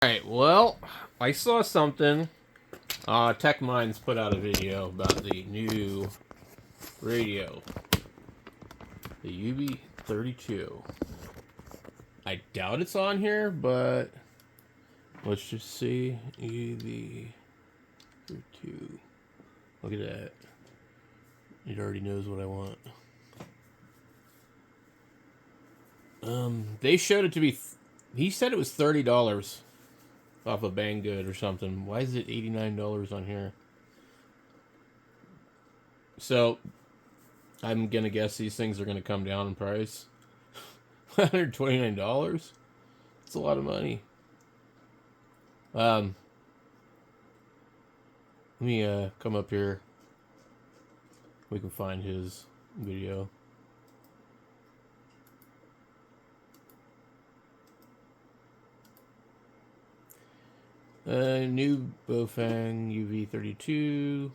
Alright, well, I saw something. Tech Minds put out a video about the new radio, the UV32. I doubt it's on here, but let's just see. UV32. Look at that. It already knows what I want. They showed it to be. He said it was $30 off of Banggood or something. Why is it $89 on here? So I'm gonna guess these things are gonna come down in price. $129. That's a lot of money. Let me come up here. We can find his video. New Baofeng UV32.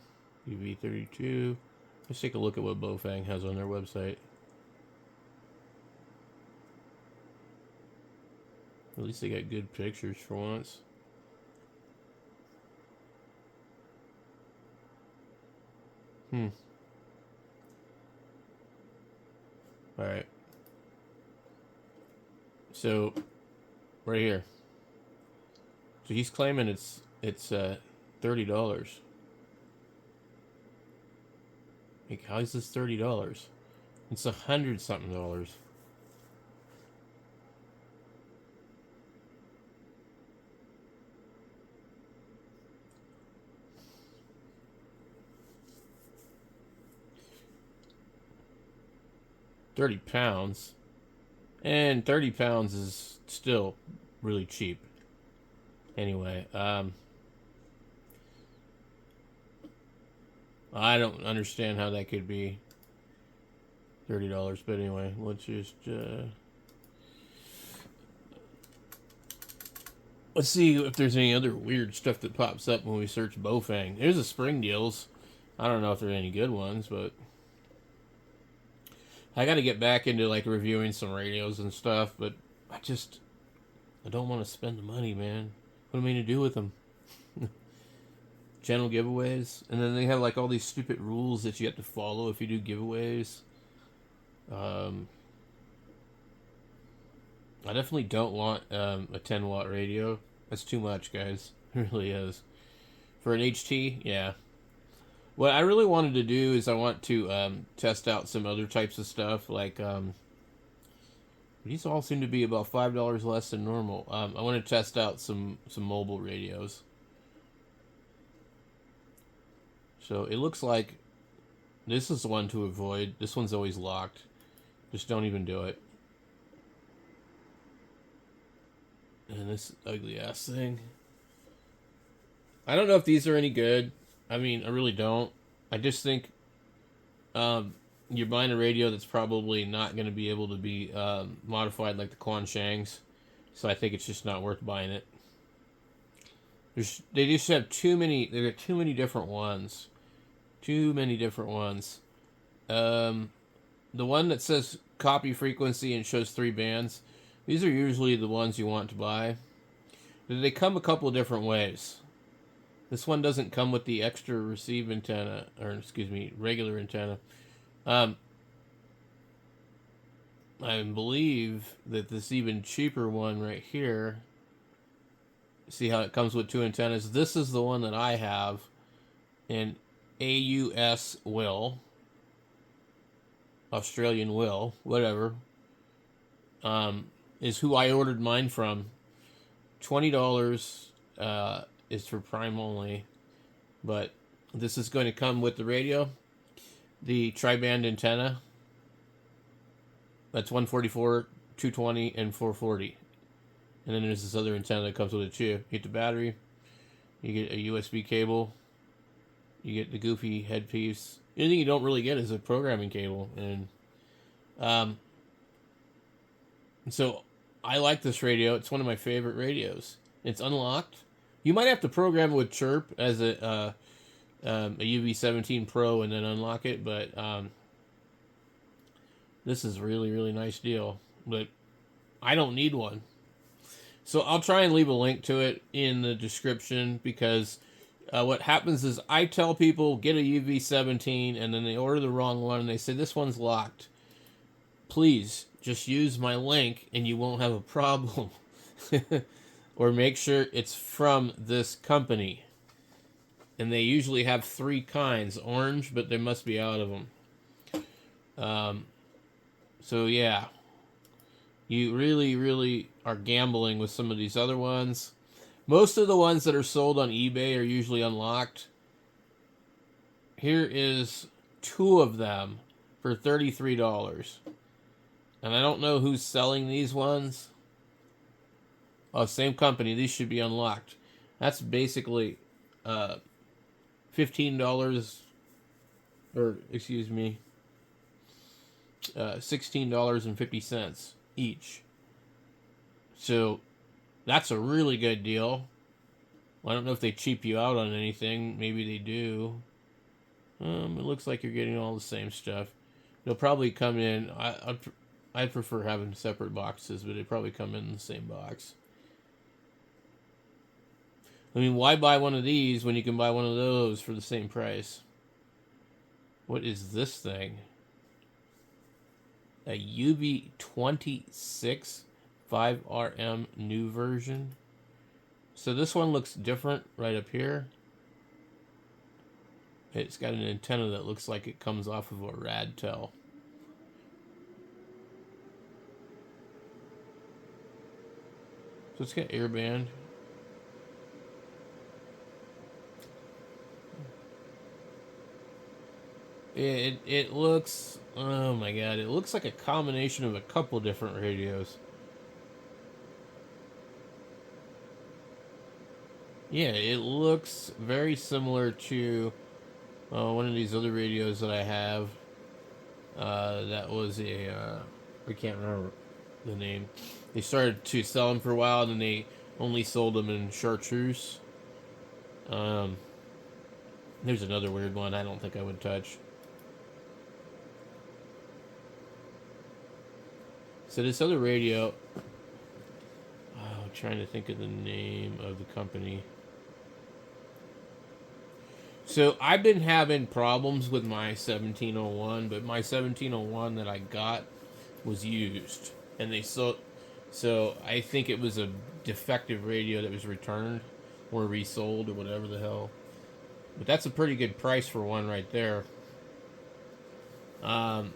UV32. Let's take a look at what Baofeng has on their website. At least they got good pictures for once. Alright. So, right here. So he's claiming it's $30. Like, how is this $30? It's $100 something dollars. £30, and 30 pounds is still really cheap. Anyway, I don't understand how that could be $30, but anyway, let's just let's see if there's any other weird stuff that pops up when we search Baofeng. There's the spring deals. I don't know if there are any good ones, but I got to get back into like reviewing some radios and stuff, but I don't want to spend the money, man. What am I going to do with them? Channel giveaways, and then they have like all these stupid rules that you have to follow if you do giveaways. I definitely don't want a 10-watt radio. That's too much, guys. It really is. For an HT, yeah. What I really wanted to do is I want to test out some other types of stuff. Like, these all seem to be about $5 less than normal. I want to test out some mobile radios. So it looks like this is the one to avoid. This one's always locked. Just don't even do it. And this ugly ass thing. I don't know if these are any good. I mean, I really don't. I just think you're buying a radio that's probably not going to be able to be modified like the Quanshangs. So I think it's just not worth buying it. They just have too many. They got too many different ones. Too many different ones. The one that says copy frequency and shows 3 bands. These are usually the ones you want to buy. They come a couple of different ways. This one doesn't come with the extra receive antenna, or excuse me, regular antenna. I believe that this even cheaper one right here, see how it comes with 2 antennas? This is the one that I have, and AUS Will, Australian Will, whatever, is who I ordered mine from. $20 is for Prime only, but this is going to come with the radio, the tri-band antenna. That's 144, 220, and 440. And then there's this other antenna that comes with it too. You get the battery, you get a USB cable, you get the goofy headpiece. The only thing you don't really get is a programming cable. And so I like this radio. It's one of my favorite radios. It's unlocked. You might have to program it with Chirp as a UV17 Pro and then unlock it, but this is really, really nice deal. But I don't need one. So I'll try and leave a link to it in the description, because what happens is I tell people get a UV17 and then they order the wrong one and they say this one's locked. Please just use my link and you won't have a problem. Or make sure it's from this company. And they usually have 3 kinds. Orange, but they must be out of them. So yeah. You really, really are gambling with some of these other ones. Most of the ones that are sold on eBay are usually unlocked. Here is 2 of them for $33. And I don't know who's selling these ones. Oh, same company. These should be unlocked. That's basically $15, or excuse me, $16.50 each. So that's a really good deal. I don't know if they cheap you out on anything. Maybe they do. It looks like you're getting all the same stuff. They'll probably come in. I prefer having separate boxes, but they probably come in the same box. I mean, why buy one of these when you can buy one of those for the same price? What is this thing? A UV26 5RM new version. So this one looks different right up here. It's got an antenna that looks like it comes off of a Radtel. So it's got airband. It looks, oh my god, it looks like a combination of a couple different radios. Yeah, it looks very similar to one of these other radios that I have. That was I can't remember the name. They started to sell them for a while, and then they only sold them in chartreuse. There's another weird one I don't think I would touch. So this other radio, I'm trying to think of the name of the company. So I've been having problems with my 1701, but my 1701 that I got was used, and they sold. So I think it was a defective radio that was returned or resold or whatever the hell. But that's a pretty good price for one right there. And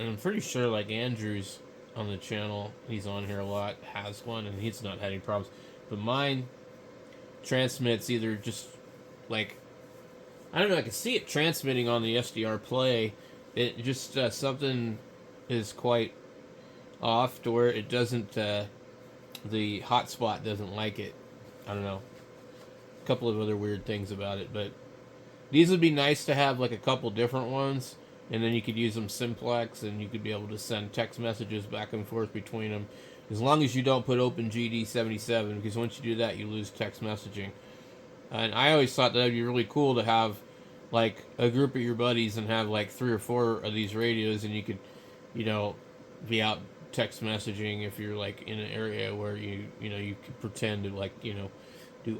I'm pretty sure like Andrew's on the channel, he's on here a lot, has one, and he's not had any problems. But mine transmits either just like, I don't know, I can see it transmitting on the SDR Play. It just, something is quite off to where it doesn't, the hotspot doesn't like it. I don't know. A couple of other weird things about it, but these would be nice to have like a couple different ones, and then you could use them simplex, and you could be able to send text messages back and forth between them, as long as you don't put OpenGD77, because once you do that, you lose text messaging. And I always thought that would be really cool to have like a group of your buddies and have like 3 or 4 of these radios, and you could, you know, be out text messaging if you're like in an area where you could pretend to like, do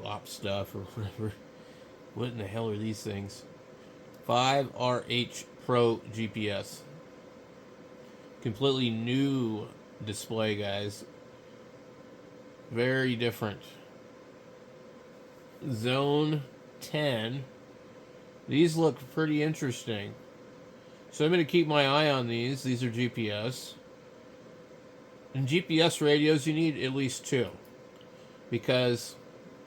op stuff or whatever. What in the hell are these things? 5RH Pro GPS. Completely new display, guys. Very different. Zone 10. These look pretty interesting. So I'm going to keep my eye on these. These are GPS. In GPS radios, you need at least 2. Because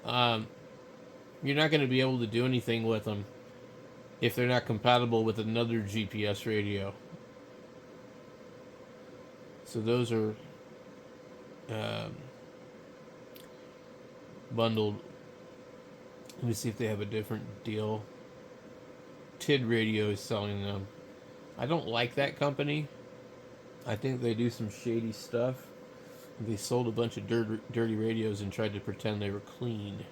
you're not going to be able to do anything with them if they're not compatible with another GPS radio. So those are bundled. Let me see if they have a different deal. TID Radio is selling them. I don't like that company. I think they do some shady stuff. They sold a bunch of dirty radios and tried to pretend they were clean.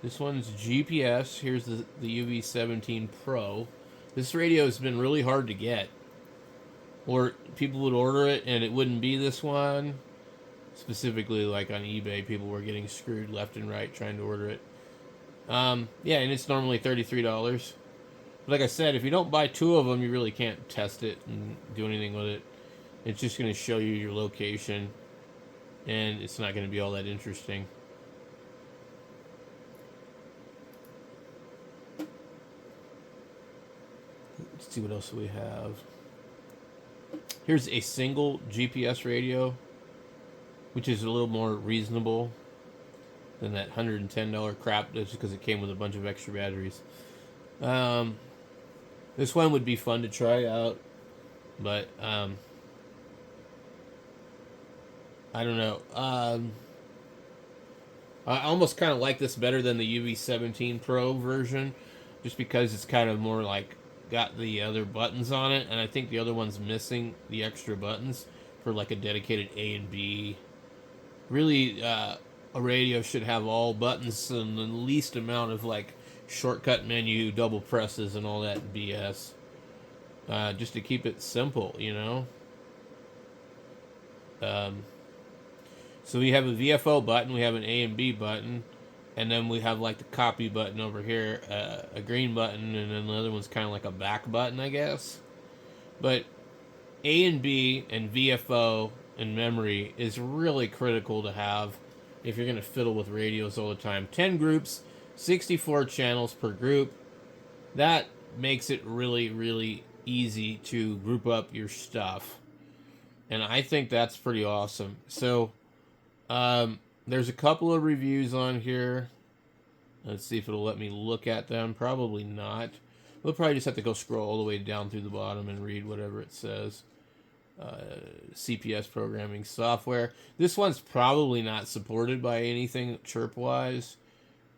This one's GPS. Here's the UV17 Pro. This radio has been really hard to get. Or people would order it and it wouldn't be this one. Specifically, like on eBay, people were getting screwed left and right trying to order it. Yeah, and it's normally $33. But like I said, if you don't buy two of them, you really can't test it and do anything with it. It's just going to show you your location, and it's not going to be all that interesting. Let's see what else we have. Here's a single GPS radio, which is a little more reasonable than that $110 crap just because it came with a bunch of extra batteries. This one would be fun to try out, but I don't know. I almost kind of like this better than the UV17 Pro version, just because it's kind of more like got the other buttons on it, and I think the other one's missing the extra buttons for like a dedicated A and B. Really, a radio should have all buttons and the least amount of like shortcut menu, double presses, and all that BS. Just to keep it simple, you know. So we have a VFO button, we have an A and B button, and then we have like the copy button over here, a green button, and then the other one's kind of like a back button, I guess. But A and B and VFO and memory is really critical to have if you're going to fiddle with radios all the time. 10 groups, 64 channels per group. That makes it really, really easy to group up your stuff. And I think that's pretty awesome. So, there's a couple of reviews on here. Let's see if it'll let me look at them. Probably not. We'll probably just have to go scroll all the way down through the bottom and read whatever it says. CPS programming software. This one's probably not supported by anything chirp-wise.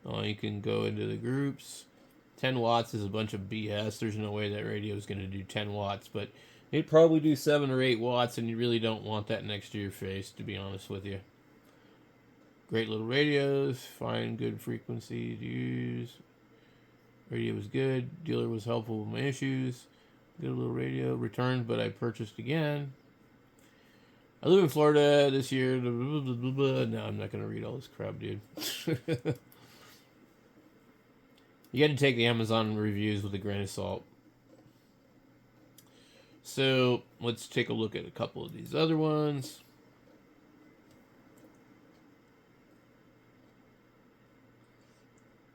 You can go into the groups. 10 watts is a bunch of BS. There's no way that radio is going to do 10 watts, but it'd probably do 7 or 8 watts, and you really don't want that next to your face, to be honest with you. Great little radios. Find good frequency to use. Radio was good. Dealer was helpful with my issues. Good little radio. Returned, but I purchased again. I live in Florida this year. No, I'm not going to read all this crap, dude. You got to take the Amazon reviews with a grain of salt. So let's take a look at a couple of these other ones.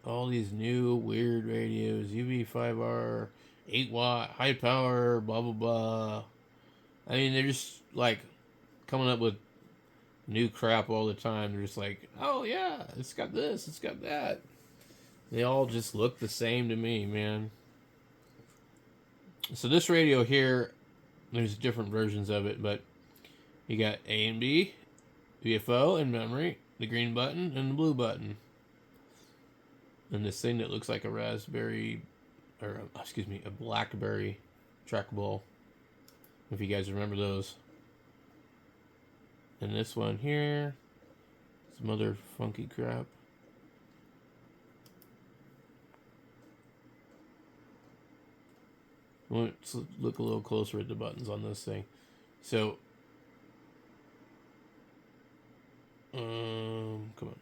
All these new weird radios, UV5R, 8 watt, high power, blah, blah, blah. I mean, they're just like coming up with new crap all the time. They're just like, oh yeah, it's got this, it's got that. They all just look the same to me, man. So this radio here, there's different versions of it, but you got A and B, VFO and memory, the green button and the blue button. And this thing that looks like a raspberry, or excuse me, a BlackBerry trackball. If you guys remember those. And this one here, some other funky crap. Let's look a little closer at the buttons on this thing. So, come on.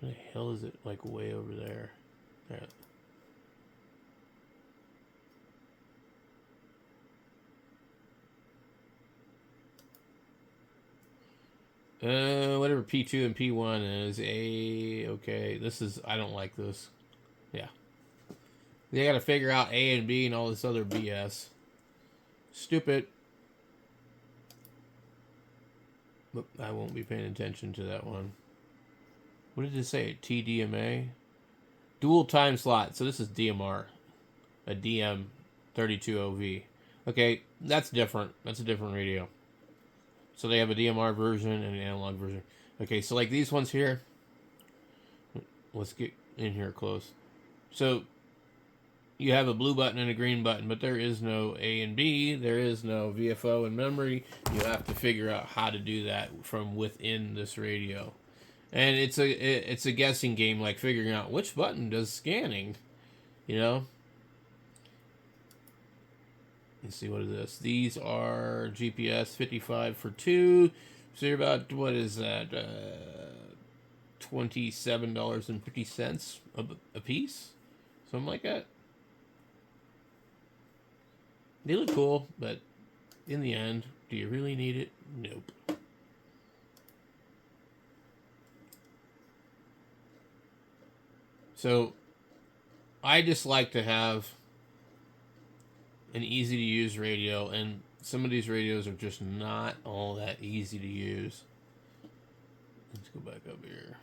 Where the hell is it? Like way over there. There. Whatever P2 and P1 is. Okay, this is, I don't like this. Yeah. They gotta figure out A and B and all this other BS. Stupid. But I won't be paying attention to that one. What did it say? TDMA? Dual time slot. So this is DMR. A DM32OV. Okay, that's different. That's a different radio. So they have a DMR version and an analog version. Okay, so like these ones here. Let's get in here close. So you have a blue button and a green button, but there is no A and B. There is no VFO and memory. You have to figure out how to do that from within this radio. And it's a guessing game, like figuring out which button does scanning, you know? let's see, what is this? These are GPS 55 for 2. So you're about, what is that? $27.50 a piece? Something like that. They look cool, but in the end, do you really need it? Nope. So, I just like to have an easy to use radio, and some of these radios are just not all that easy to use. Let's go back up here.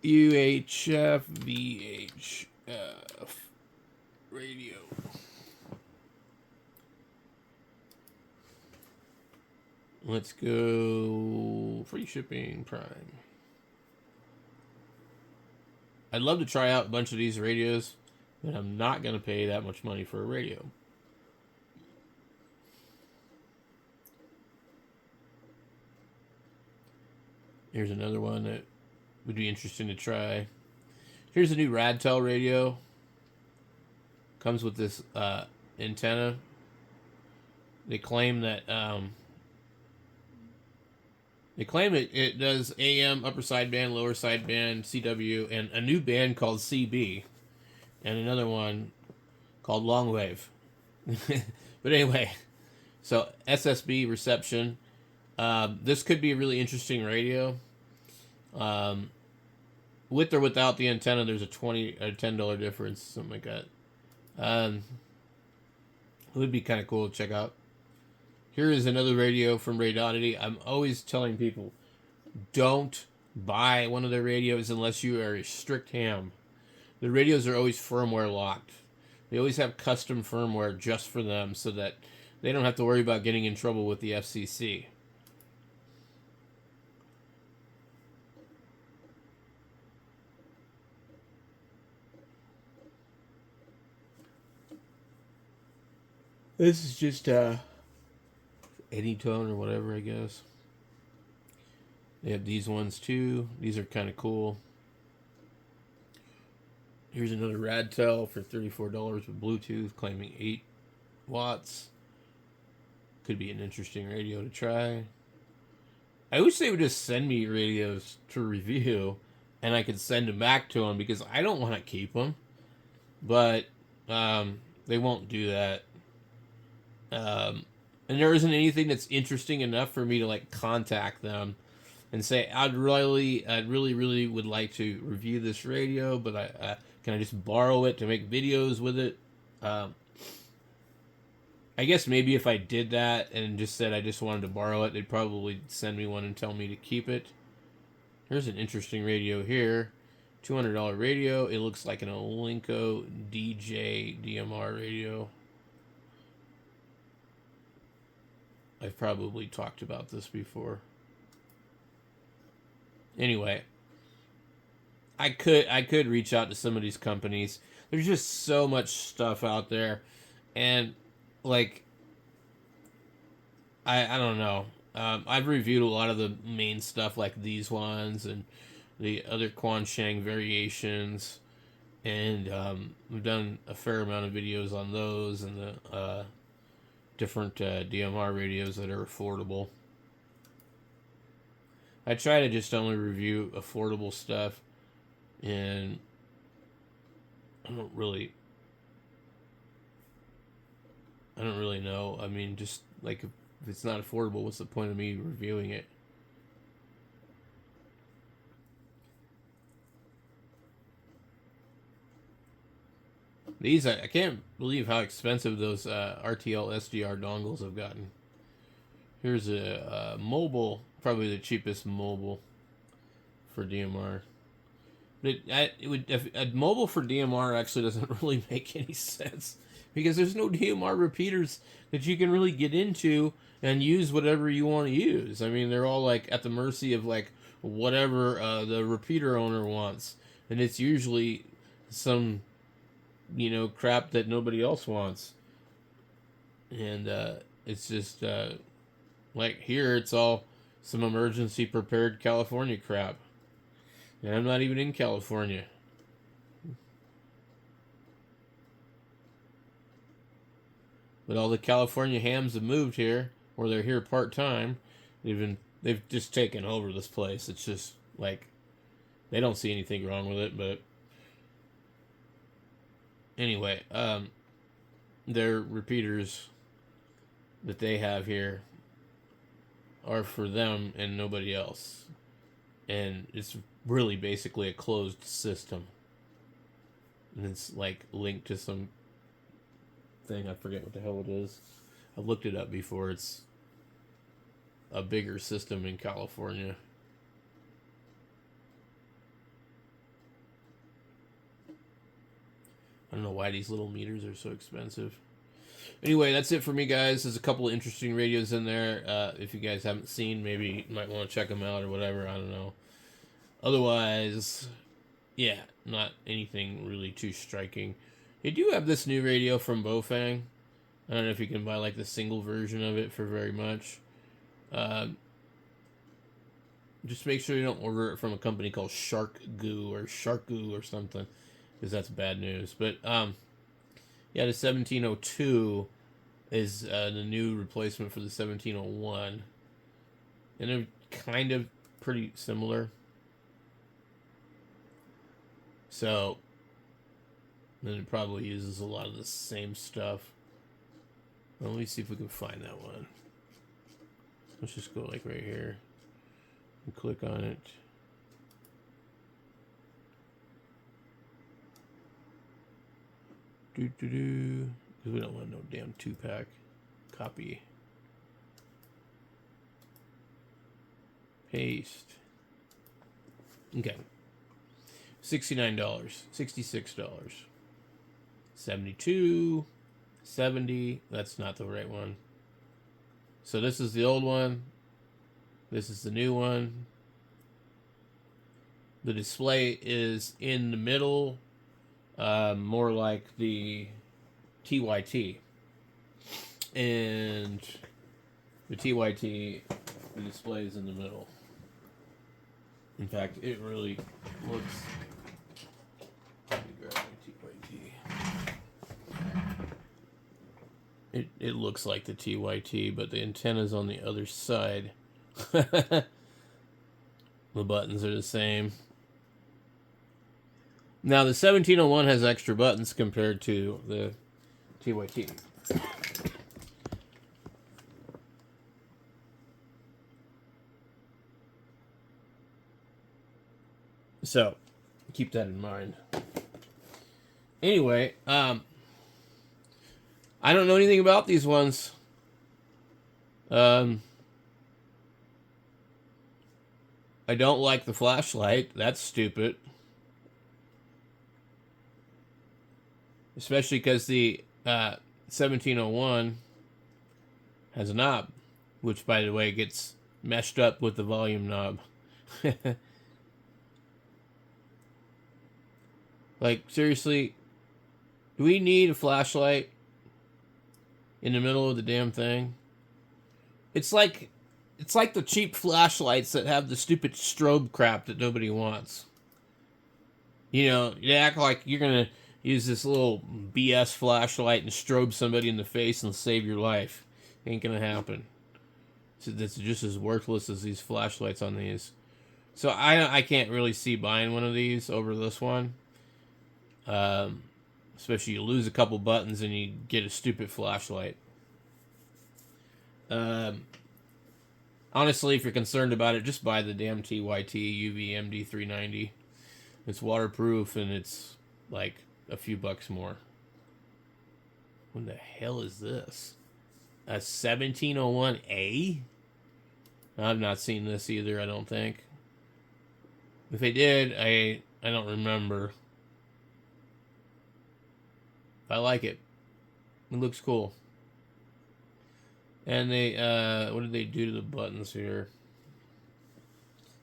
UHF VHF radio. Let's go free shipping Prime. I'd love to try out a bunch of these radios, but I'm not going to pay that much money for a radio. Here's another one that would be interesting to try. Here's a new Radtel radio. Comes with this antenna. They claim that it does AM, upper sideband, lower sideband, CW, and a new band called CB, and another one called long wave. But anyway, so SSB reception. This could be a really interesting radio. With or without the antenna, there's a $20 or $10 difference, something like that. It would be kind of cool to check out. Here is another radio from Radionity. I'm always telling people, don't buy one of their radios unless you are a strict ham. The radios are always firmware locked. They always have custom firmware just for them so that they don't have to worry about getting in trouble with the FCC. This is just Anytone or whatever, I guess. They have these ones too. These are kind of cool. Here's another Radtel for $34 with Bluetooth, claiming 8 watts. Could be an interesting radio to try. I wish they would just send me radios to review, and I could send them back to them because I don't want to keep them. But they won't do that. And there isn't anything that's interesting enough for me to like contact them and say I'd really would like to review this radio, but can I just borrow it to make videos with it? I guess maybe if I did that and just said I just wanted to borrow it, they'd probably send me one and tell me to keep it. Here's an interesting radio here. $200 radio. It looks like an Olinko DJ DMR radio. I've probably talked about this before. Anyway, I could reach out to some of these companies. There's just so much stuff out there, and like I don't know. I've reviewed a lot of the main stuff like these ones and the other Quansheng variations, and we've done a fair amount of videos on those and the different DMR radios that are affordable. I try to just only review affordable stuff, and I don't really know. I mean, just like if it's not affordable, what's the point of me reviewing it? These, I can't believe how expensive those RTL SDR dongles have gotten. Here's a mobile, probably the cheapest mobile for DMR. But a mobile for DMR actually doesn't really make any sense because there's no DMR repeaters that you can really get into and use whatever you want to use. I mean, they're all like at the mercy of like whatever the repeater owner wants, and it's usually some crap that nobody else wants. And it's just like here, it's all some emergency prepared California crap. And I'm not even in California. But all the California hams have moved here, or they're here part-time. They've just taken over this place. It's just like they don't see anything wrong with it, but anyway, their repeaters that they have here are for them and nobody else. And it's really basically a closed system. And it's like linked to some thing. I forget what the hell it is. I looked it up before. It's a bigger system in California. I don't know why these little meters are so expensive. Anyway, that's it for me, guys. There's a couple of interesting radios in there. If you guys haven't seen, maybe you might want to check them out or whatever. I don't know. Otherwise, yeah, not anything really too striking. They do have this new radio from Bofang. I don't know if you can buy like the single version of it for very much. Just make sure you don't order it from a company called Shark Goo or something, because that's bad news. But yeah, the 1702 is the new replacement for the 1701, and they're kind of pretty similar. So then it probably uses a lot of the same stuff. Well, let me see if we can find that one. Let's just go like right here and click on it. Because we don't want no damn 2-pack. Copy. Paste. Okay. $69, $66, 72, 70. That's not the right one. So this is the old one. This is the new one. The display is in the middle, more like the TYT. And the TYT, the display is in the middle. In fact, it really looks... Let me grab my TYT. It looks like the TYT, but the antenna's on the other side. The buttons are the same. Now, the 1701 has extra buttons compared to the TYT. So, keep that in mind. Anyway, I don't know anything about these ones. I don't like the flashlight. That's stupid. Especially because the 1701 has a knob, which, by the way, gets meshed up with the volume knob. Like, seriously, do we need a flashlight in the middle of the damn thing? It's like the cheap flashlights that have the stupid strobe crap that nobody wants. You know, you act like you're going to use this little BS flashlight and strobe somebody in the face and save your life. Ain't going to happen. It's just as worthless as these flashlights on these. So I can't really see buying one of these over this one. Especially you lose a couple buttons and you get a stupid flashlight. Honestly, if you're concerned about it, just buy the damn TYT UV MD390. It's waterproof and it's like a few bucks more. What the hell is this? A 1701A? I've not seen this either, I don't think. If they did, I don't remember. I like it. It looks cool. And they, what did they do to the buttons here?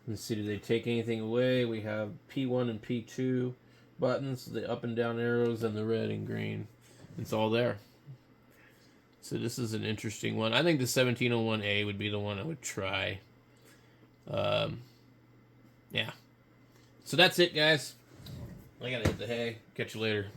Let's see, did they take anything away? We have P1 and P2 buttons, the up and down arrows, and the red and green. It's all there. So this is an interesting one. I think the 1701A would be the one I would try. Yeah. So that's it, guys. I gotta hit the hay. Catch you later.